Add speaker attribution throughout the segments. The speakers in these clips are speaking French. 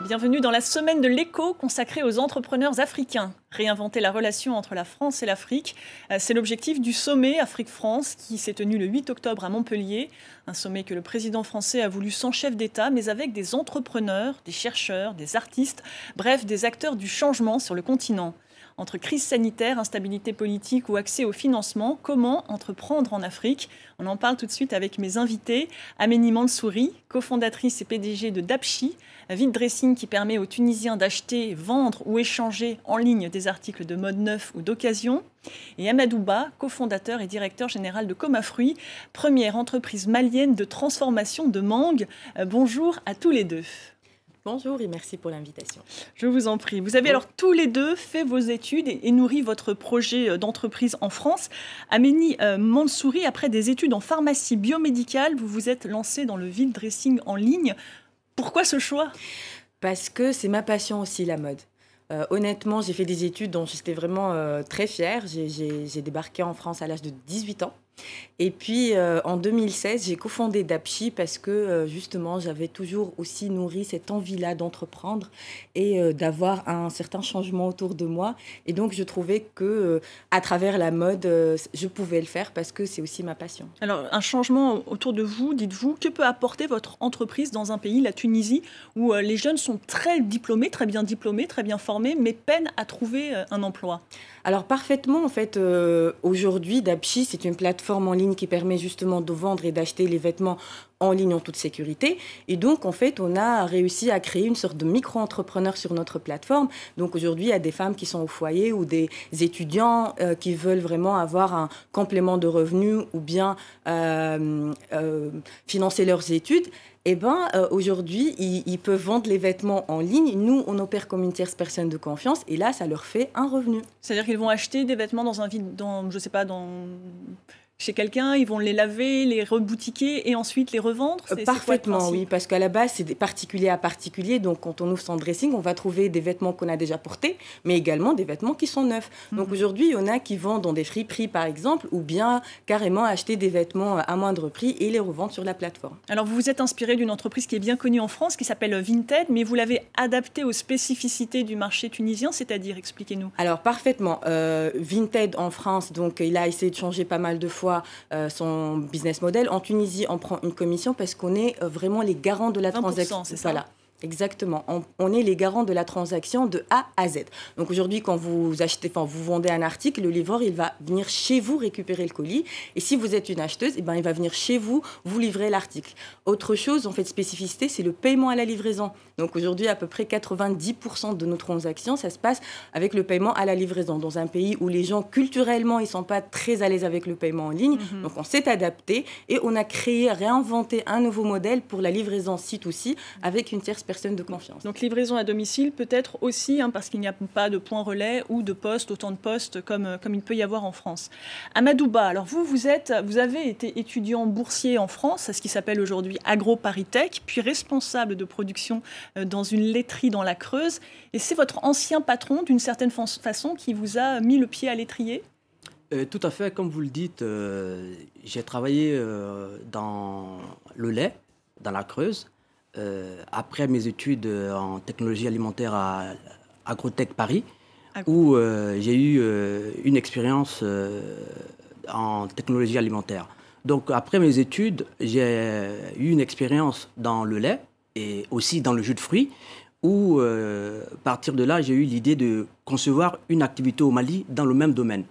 Speaker 1: Bienvenue dans la semaine de l'écho consacrée aux entrepreneurs africains. Réinventer la relation entre la France et l'Afrique, c'est l'objectif du sommet Afrique-France qui s'est tenu le 8 octobre à Montpellier. Un sommet que le président français a voulu sans chef d'État, mais avec des entrepreneurs, des chercheurs, des artistes, bref, des acteurs du changement sur le continent. Entre crise sanitaire, instabilité politique ou accès au financement, comment entreprendre en Afrique? On en parle tout de suite avec mes invités. Aménie Mansouri, cofondatrice et PDG de Dapchi, vide dressing qui permet aux Tunisiens d'acheter, vendre ou échanger en ligne des articles de mode neuf ou d'occasion. Et Amadou Ba, cofondateur et directeur général de Comafruit, première entreprise malienne de transformation de mangue. Bonjour à tous les deux.
Speaker 2: Bonjour et merci pour l'invitation.
Speaker 1: Je vous en prie. Vous avez alors tous les deux fait vos études et nourri votre projet d'entreprise en France. Aménie Mansouri, après des études en pharmacie biomédicale, vous vous êtes lancée dans le vide dressing en ligne. Pourquoi ce choix?
Speaker 2: Parce que c'est ma passion aussi, la mode. Honnêtement, j'ai fait des études dont j'étais vraiment très fière. J'ai débarqué en France à l'âge de 18 ans. Et puis, en 2016, j'ai cofondé Dapchi parce que, justement, j'avais toujours aussi nourri cette envie-là d'entreprendre et d'avoir un certain changement autour de moi. Et donc, je trouvais que, à travers la mode, je pouvais le faire parce que c'est aussi ma passion.
Speaker 1: Alors, un changement autour de vous, dites-vous, que peut apporter votre entreprise dans un pays, la Tunisie, où les jeunes sont très diplômés, très bien formés, mais peinent à trouver un emploi?
Speaker 2: Alors parfaitement, en fait, aujourd'hui, Dapchi, c'est une plateforme en ligne qui permet justement de vendre et d'acheter les vêtements en ligne en toute sécurité. Et donc, en fait, on a réussi à créer une sorte de micro-entrepreneur sur notre plateforme. Donc aujourd'hui, il y a des femmes qui sont au foyer ou des étudiants qui veulent vraiment avoir un complément de revenus ou bien financer leurs études. Eh bien, aujourd'hui, ils peuvent vendre les vêtements en ligne. Nous, on opère comme une tierce personne de confiance et là, ça leur fait un revenu.
Speaker 1: C'est-à-dire qu'ils vont acheter des vêtements chez quelqu'un, ils vont les laver, les reboutiquer et ensuite les revendre?
Speaker 2: Parfaitement, oui, parce qu'à la base, c'est des particuliers à particuliers. Donc, quand on ouvre son dressing, on va trouver des vêtements qu'on a déjà portés, mais également des vêtements qui sont neufs. Donc, aujourd'hui, il y en a qui vendent dans des friperies, par exemple, ou bien carrément acheter des vêtements à moindre prix et les revendre sur la plateforme.
Speaker 1: Alors, vous vous êtes inspiré d'une entreprise qui est bien connue en France, qui s'appelle Vinted, mais vous l'avez adaptée aux spécificités du marché tunisien, c'est-à-dire, expliquez-nous.
Speaker 2: Alors, parfaitement. Vinted en France, donc, il a essayé de changer pas mal de fois son business model. En Tunisie, on prend une commission parce qu'on est vraiment les garants de la transaction.
Speaker 1: C'est ça.
Speaker 2: Voilà. Exactement. On est les garants de la transaction de A à Z. Donc aujourd'hui, quand vous vendez un article, le livreur, il va venir chez vous récupérer le colis. Et si vous êtes une acheteuse, il va venir chez vous, vous livrer l'article. Autre chose, en fait, spécificité, c'est le paiement à la livraison. Donc aujourd'hui, à peu près 90% de nos transactions, ça se passe avec le paiement à la livraison. Dans un pays où les gens, culturellement, ils ne sont pas très à l'aise avec le paiement en ligne. Donc on s'est adapté et on a réinventé un nouveau modèle pour la livraison C2C avec une tierce personne de confiance.
Speaker 1: Donc livraison à domicile peut-être aussi, parce qu'il n'y a pas de point relais ou de poste, autant de postes comme il peut y avoir en France. Amadou Ba, alors vous avez été étudiant boursier en France, ce qui s'appelle aujourd'hui AgroParisTech, puis responsable de production dans une laiterie dans la Creuse. Et c'est votre ancien patron, d'une certaine façon, qui vous a mis le pied à l'étrier?
Speaker 3: Tout à fait, comme vous le dites, j'ai travaillé dans le lait, dans la Creuse. Après mes études en technologie alimentaire à Agrotech Paris, où j'ai eu une expérience en technologie alimentaire. Donc après mes études, j'ai eu une expérience dans le lait et aussi dans le jus de fruits, où à partir de là, j'ai eu l'idée de concevoir une activité au Mali dans le même domaine.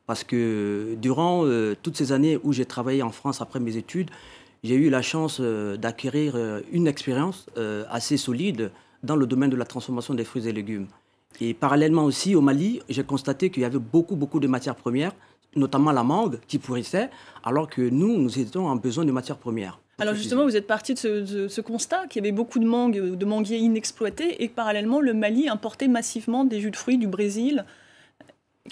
Speaker 3: Parce que durant toutes ces années où j'ai travaillé en France après mes études, j'ai eu la chance d'acquérir une expérience assez solide dans le domaine de la transformation des fruits et légumes. Et parallèlement aussi, au Mali, j'ai constaté qu'il y avait beaucoup de matières premières, notamment la mangue qui pourrissait, alors que nous étions en besoin de matières premières.
Speaker 1: Alors justement, vous êtes parti de ce constat qu'il y avait beaucoup de manguiers inexploités et que parallèlement, le Mali importait massivement des jus de fruits du Brésil.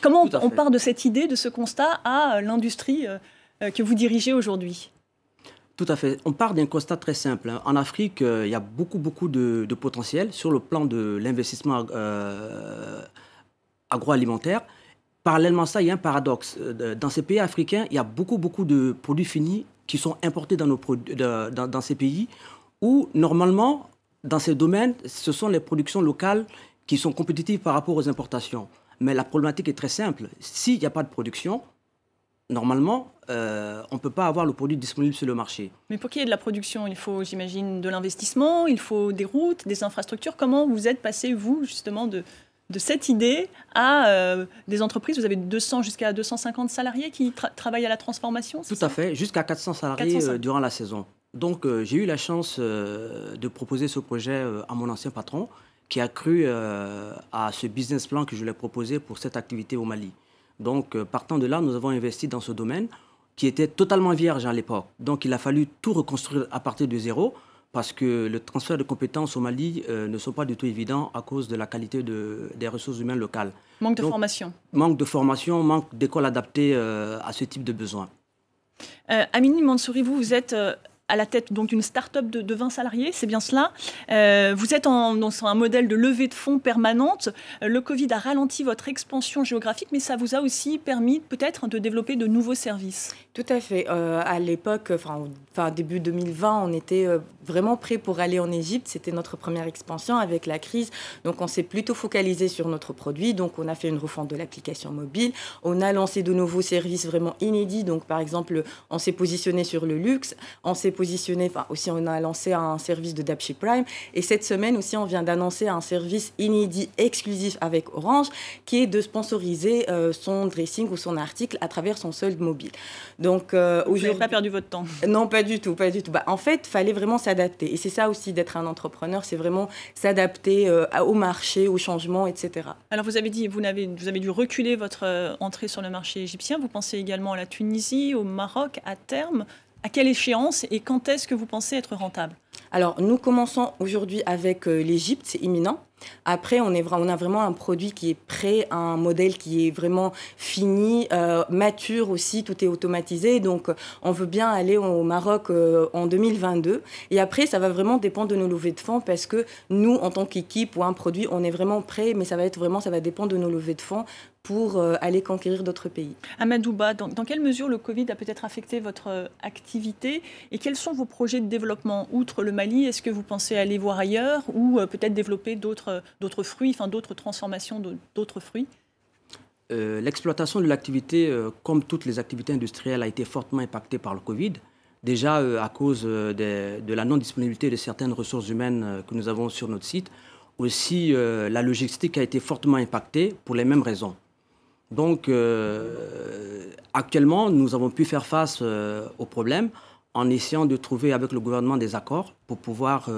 Speaker 1: Comment on part de cette idée, de ce constat, à l'industrie que vous dirigez aujourd'hui ?
Speaker 3: Tout à fait. On part d'un constat très simple. En Afrique, il y a beaucoup de potentiel sur le plan de l'investissement agroalimentaire. Parallèlement à ça, il y a un paradoxe. Dans ces pays africains, il y a beaucoup de produits finis qui sont importés dans ces pays où, normalement, dans ces domaines, ce sont les productions locales qui sont compétitives par rapport aux importations. Mais la problématique est très simple. S'il n'y a pas de production, normalement, on ne peut pas avoir le produit disponible sur le marché.
Speaker 1: Mais pour qu'il y ait de la production, il faut, j'imagine, de l'investissement, il faut des routes, des infrastructures. Comment vous êtes passé, vous, justement, de cette idée à des entreprises? Vous avez 200 jusqu'à 250 salariés qui travaillent à la transformation?
Speaker 3: Tout à fait, jusqu'à 400 salariés durant la saison. Donc, j'ai eu la chance de proposer ce projet à mon ancien patron, qui a cru à ce business plan que je lui ai proposé pour cette activité au Mali. Donc, partant de là, nous avons investi dans ce domaine qui était totalement vierge à l'époque. Donc, il a fallu tout reconstruire à partir de zéro parce que le transfert de compétences au Mali ne sont pas du tout évidents à cause de la qualité des ressources humaines locales.
Speaker 1: Manque de formation.
Speaker 3: Manque de formation, manque d'écoles adaptées à ce type de besoins.
Speaker 1: Amini Mansouri, vous êtes à la tête d'une start-up de 20 salariés, c'est bien cela. Vous êtes dans un modèle de levée de fonds permanente. Le Covid a ralenti votre expansion géographique, mais ça vous a aussi permis peut-être de développer de nouveaux services.
Speaker 2: Tout à fait. À l'époque, début 2020, on était vraiment prêts pour aller en Égypte. C'était notre première expansion avec la crise. Donc, on s'est plutôt focalisé sur notre produit. Donc, on a fait une refonte de l'application mobile. On a lancé de nouveaux services vraiment inédits. Donc, par exemple, on s'est positionné sur le luxe. On s'est positionné, aussi, on a lancé un service de Dapchi Prime. Et cette semaine aussi, on vient d'annoncer un service inédit, exclusif avec Orange, qui est de sponsoriser son dressing ou son article à travers son solde mobile. Donc,
Speaker 1: vous n'avez pas perdu votre temps?
Speaker 2: Non, pas du tout, pas du tout. En fait, il fallait vraiment s'adapter. Et c'est ça aussi d'être un entrepreneur, c'est vraiment s'adapter au marché, au changement, etc.
Speaker 1: Alors, vous avez dit, vous avez dû reculer votre entrée sur le marché égyptien. Vous pensez également à la Tunisie, au Maroc, à terme. À quelle échéance et quand est-ce que vous pensez être rentable?
Speaker 2: Alors, nous commençons aujourd'hui avec l'Égypte, c'est imminent. Après, on a vraiment un produit qui est prêt, un modèle qui est vraiment fini, mature aussi, tout est automatisé. Donc, on veut bien aller au Maroc en 2022. Et après, ça va vraiment dépendre de nos levées de fonds parce que nous, en tant qu'équipe ou un produit, on est vraiment prêt, mais ça va dépendre de nos levées de fonds pour aller conquérir d'autres pays.
Speaker 1: Amadouba, dans quelle mesure le Covid a peut-être affecté votre activité et quels sont vos projets de développement? Outre le Mali, est-ce que vous pensez aller voir ailleurs ou peut-être développer d'autres fruits, d'autres transformations d'autres fruits?
Speaker 3: L'exploitation de l'activité, comme toutes les activités industrielles, a été fortement impactée par le Covid. Déjà à cause de la non-disponibilité de certaines ressources humaines que nous avons sur notre site. Aussi, la logistique a été fortement impactée pour les mêmes raisons. Donc, actuellement, nous avons pu faire face aux problèmes en essayant de trouver avec le gouvernement des accords pour pouvoir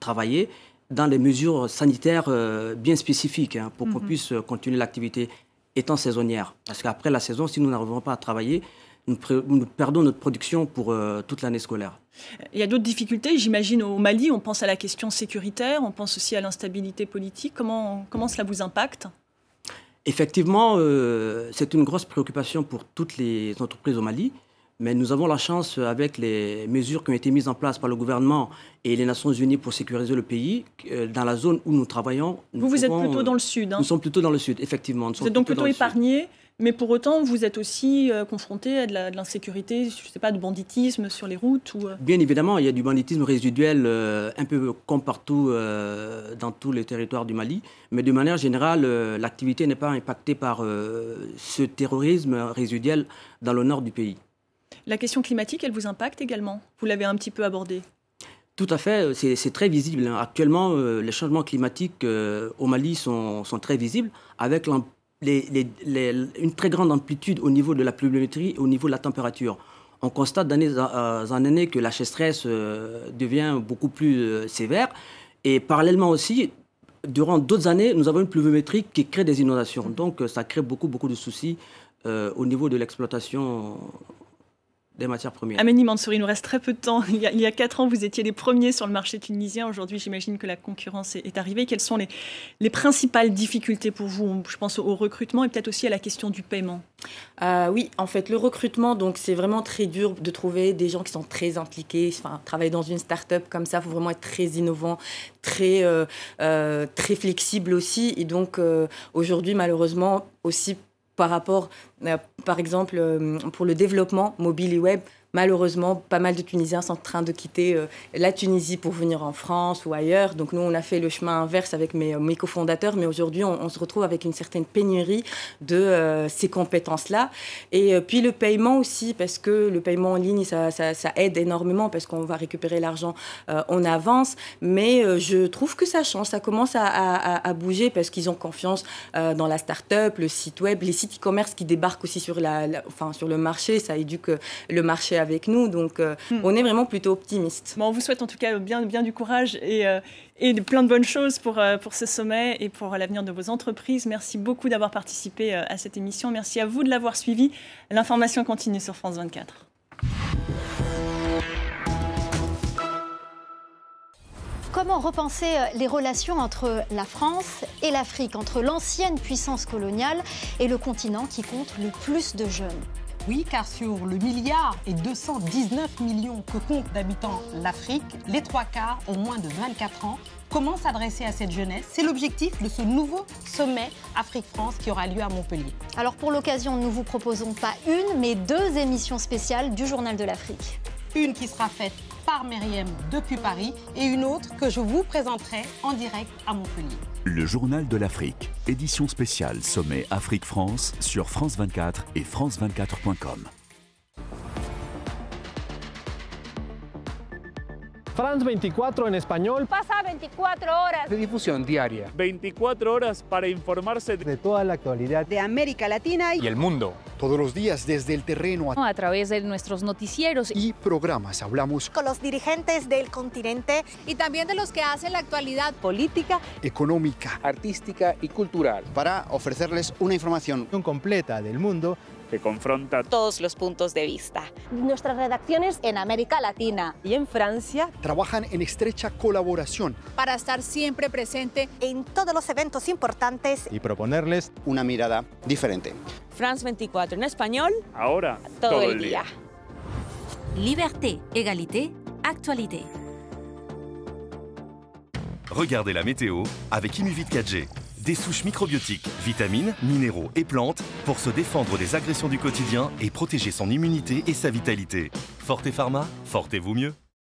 Speaker 3: travailler dans des mesures sanitaires bien spécifiques pour qu'on puisse continuer l'activité étant saisonnière. Parce qu'après la saison, si nous n'arrivons pas à travailler, nous perdons notre production pour toute l'année scolaire.
Speaker 1: Il y a d'autres difficultés, j'imagine, au Mali. On pense à la question sécuritaire, on pense aussi à l'instabilité politique. Comment cela vous impacte?
Speaker 3: Effectivement, c'est une grosse préoccupation pour toutes les entreprises au Mali. Mais nous avons la chance, avec les mesures qui ont été mises en place par le gouvernement et les Nations Unies pour sécuriser le pays, dans la zone où nous travaillons...
Speaker 1: Vous êtes plutôt dans le sud.
Speaker 3: Nous sommes plutôt dans le sud, effectivement.
Speaker 1: Vous êtes donc plutôt épargné, mais pour autant, vous êtes aussi confronté à de l'insécurité, je ne sais pas, de banditisme sur les routes ou...
Speaker 3: Bien évidemment, il y a du banditisme résiduel un peu comme partout dans tous les territoires du Mali. Mais de manière générale, l'activité n'est pas impactée par ce terrorisme résiduel dans le nord du pays.
Speaker 1: La question climatique, elle vous impacte également? Vous l'avez un petit peu abordée.
Speaker 3: Tout à fait, c'est très visible. Actuellement, les changements climatiques au Mali sont très visibles, avec une très grande amplitude au niveau de la pluviométrie et au niveau de la température. On constate d'année en année que la sécheresse devient beaucoup plus sévère. Et parallèlement aussi, durant d'autres années, nous avons une pluviométrie qui crée des inondations. Donc, ça crée beaucoup de soucis au niveau de l'exploitation des matières premières.
Speaker 1: Amini Mansouri, il nous reste très peu de temps. Il y a 4 ans, vous étiez les premiers sur le marché tunisien. Aujourd'hui, j'imagine que la concurrence est arrivée. Quelles sont les principales difficultés pour vous? Je pense au recrutement et peut-être aussi à la question du paiement.
Speaker 2: Oui, en fait, le recrutement, donc c'est vraiment très dur de trouver des gens qui sont très impliqués. Travailler dans une start-up comme ça, il faut vraiment être très innovant, très flexible aussi. Et donc, aujourd'hui, malheureusement, aussi par rapport, par exemple, pour le développement mobile et web, malheureusement, pas mal de Tunisiens sont en train de quitter la Tunisie pour venir en France ou ailleurs. Donc nous, on a fait le chemin inverse avec mes cofondateurs, mais aujourd'hui, on se retrouve avec une certaine pénurie de ces compétences-là. Et puis le paiement aussi, parce que le paiement en ligne, ça aide énormément parce qu'on va récupérer l'argent en avance. Mais je trouve que ça change, ça commence à bouger parce qu'ils ont confiance dans la start-up, le site web, les sites e-commerce qui débarquent aussi sur le marché. Ça éduque le marché avec nous. Donc on est vraiment plutôt optimiste.
Speaker 1: Bon, on vous souhaite en tout cas bien du courage et plein de bonnes choses pour ce sommet et pour l'avenir de vos entreprises. Merci beaucoup d'avoir participé à cette émission. Merci à vous de l'avoir suivi. L'information continue sur France 24.
Speaker 4: Comment repenser les relations entre la France et l'Afrique, entre l'ancienne puissance coloniale et le continent qui compte le plus de jeunes?
Speaker 5: Oui, car sur le 1,219 milliard que compte d'habitants l'Afrique, les 3/4 ont moins de 24 ans. Comment s'adresser à cette jeunesse? C'est l'objectif de ce nouveau sommet Afrique-France qui aura lieu à Montpellier.
Speaker 4: Alors pour l'occasion, nous vous proposons pas une, mais 2 émissions spéciales du Journal de l'Afrique.
Speaker 5: Une qui sera faite par Myriam depuis Paris et une autre que je vous présenterai en direct à Montpellier.
Speaker 6: Le Journal de l'Afrique, édition spéciale Sommet Afrique-France sur France 24 et france24.com.
Speaker 7: France 24 en español.
Speaker 8: Pasa 24 horas
Speaker 9: de difusión diaria.
Speaker 10: 24 horas para informarse
Speaker 7: de toda la actualidad
Speaker 11: de América Latina
Speaker 12: y el mundo.
Speaker 13: Todos los días desde el terreno
Speaker 8: a través de nuestros noticieros
Speaker 13: y programas. Hablamos
Speaker 14: con los dirigentes del continente
Speaker 15: y también de los que hacen la actualidad
Speaker 13: política, económica,
Speaker 9: artística y cultural
Speaker 13: para ofrecerles una información
Speaker 7: completa del mundo
Speaker 10: que confronta
Speaker 16: todos los puntos de vista.
Speaker 14: Nuestras redacciones
Speaker 15: en América Latina
Speaker 11: y en Francia
Speaker 13: trabajan en estrecha colaboración
Speaker 15: para estar siempre presente
Speaker 14: en todos los eventos importantes
Speaker 7: y proponerles
Speaker 13: una mirada diferente.
Speaker 16: France 24 en español.
Speaker 10: Ahora,
Speaker 16: todo el día.
Speaker 17: Liberté, égalité, actualité.
Speaker 18: Regardez la météo avec Imuvit 4G. Des souches microbiotiques, vitamines, minéraux et plantes pour se défendre des agressions du quotidien et protéger son immunité et sa vitalité. Forte Pharma, fortez-vous mieux.